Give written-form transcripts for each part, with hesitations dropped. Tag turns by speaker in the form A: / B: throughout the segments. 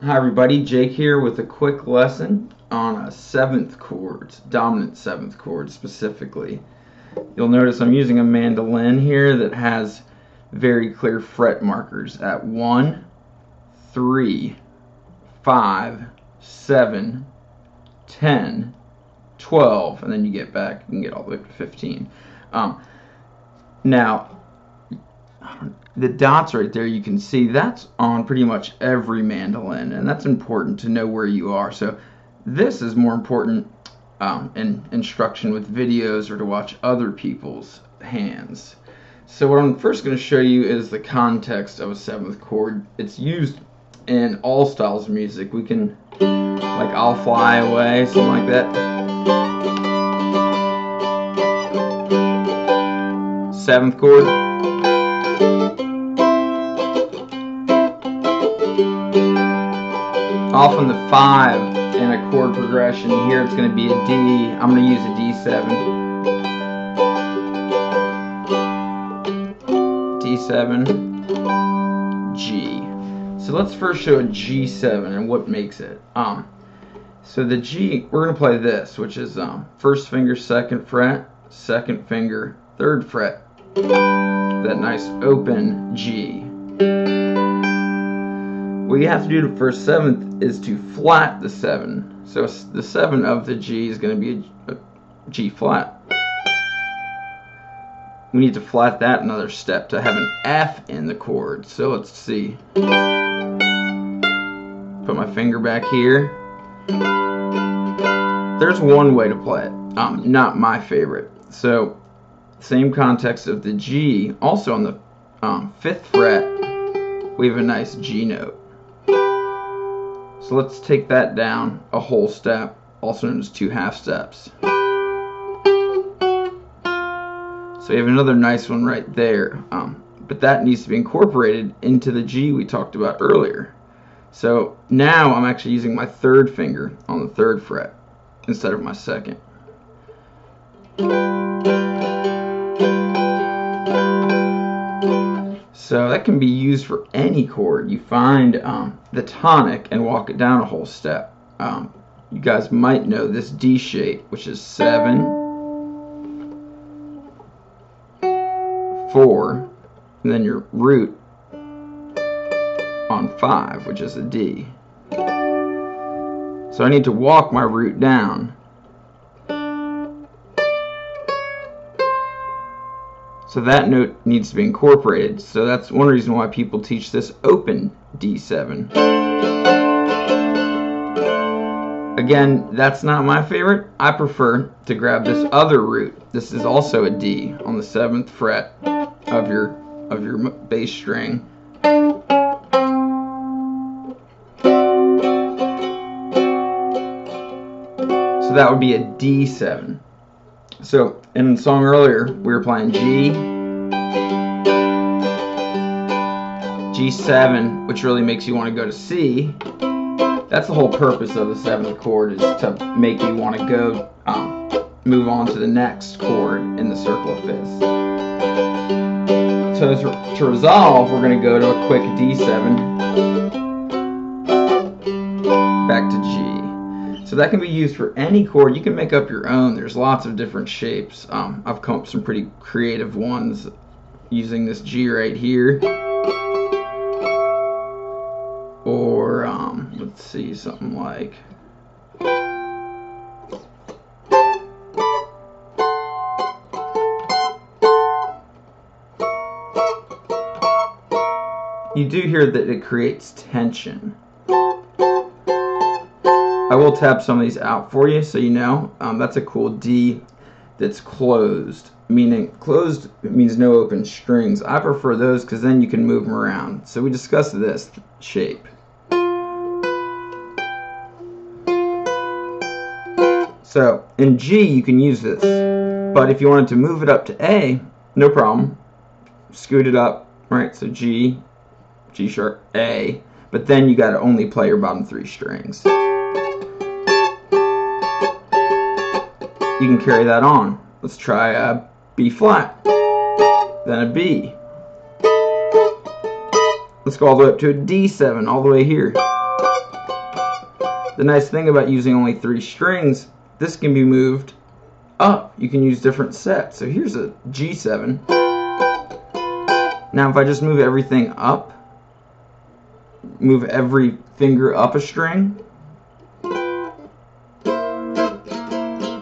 A: Hi everybody, Jake here with a quick lesson on a seventh chord, dominant seventh chord specifically. You'll notice I'm using a mandolin here that has very clear fret markers at 1, 3, 5, 7, 10, 12, and then you get back, you can get all the way up to 15. Now, the dots right there, you can see that's on pretty much every mandolin, and that's important to know where you are. So this is more important in instruction with videos or to watch other people's hands. So what I'm first going to show you is the context of a seventh chord. It's used in all styles of music. We can, like I'll Fly Away, something like that. Seventh chord. Often the 5 in a chord progression. Here it's going to be a D. I'm going to use a D7. D7, G. So let's first show a G7 and what makes it. So the G, we're going to play this, which is first finger, second fret, second finger, third fret. That nice open G. What you have to do for seventh is to flat the 7. So the 7 of the G is going to be a G flat. We need to flat that another step to have an F in the chord. So let's see. Put my finger back here. There's one way to play it. Not my favorite. So same context of the G. Also on the 5th fret, we have a nice G note. So let's take that down a whole step, also known as 2 half steps. So we have another nice one right there, but that needs to be incorporated into the G we talked about earlier. So now I'm actually using my 3rd finger on the 3rd fret instead of my 2nd. So that can be used for any chord. You find the tonic and walk it down a whole step. You guys might know this D shape, which is 7, 4, and then your root on 5, which is a D. So I need to walk my root down. So that note needs to be incorporated. So that's one reason why people teach this open D7. Again, that's not my favorite. I prefer to grab this other root. This is also a D on the 7th fret of your bass string. So that would be a D7. So in the song earlier, we were playing G, G7, which really makes you want to go to C. That's the whole purpose of the 7th chord, is to make you want to go, move on to the next chord in the circle of 5ths. So to resolve, we're going to go to a quick D7, back to G. So that can be used for any chord. You can make up your own. There's lots of different shapes. I've come up with some pretty creative ones using this G right here. Or, let's see, something like... You do hear that it creates tension. I will tap some of these out for you so you know. That's a cool D that's closed. Meaning, closed means no open strings. I prefer those because then you can move them around. So we discussed this shape. So in G you can use this. But if you wanted to move it up to A, no problem. Scoot it up, right? So G, G sharp, A. But then you got to only play your bottom 3 strings. You can carry that on. Let's try a B flat, then a B. Let's go all the way up to a D7, all the way here. The nice thing about using only 3 strings, this can be moved up. You can use different sets. So here's a G7. Now if I just move everything up, move every finger up a string,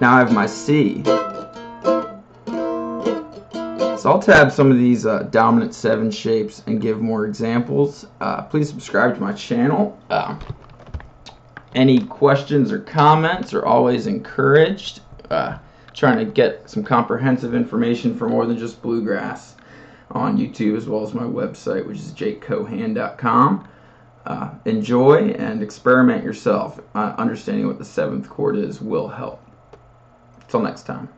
A: now I have my C. So I'll tab some of these dominant 7 shapes and give more examples. Please subscribe to my channel. Any questions or comments are always encouraged. Trying to get some comprehensive information for more than just bluegrass on YouTube, as well as my website, which is jakecohan.com. Enjoy and experiment yourself. Understanding what the 7th chord is will help. Till next time.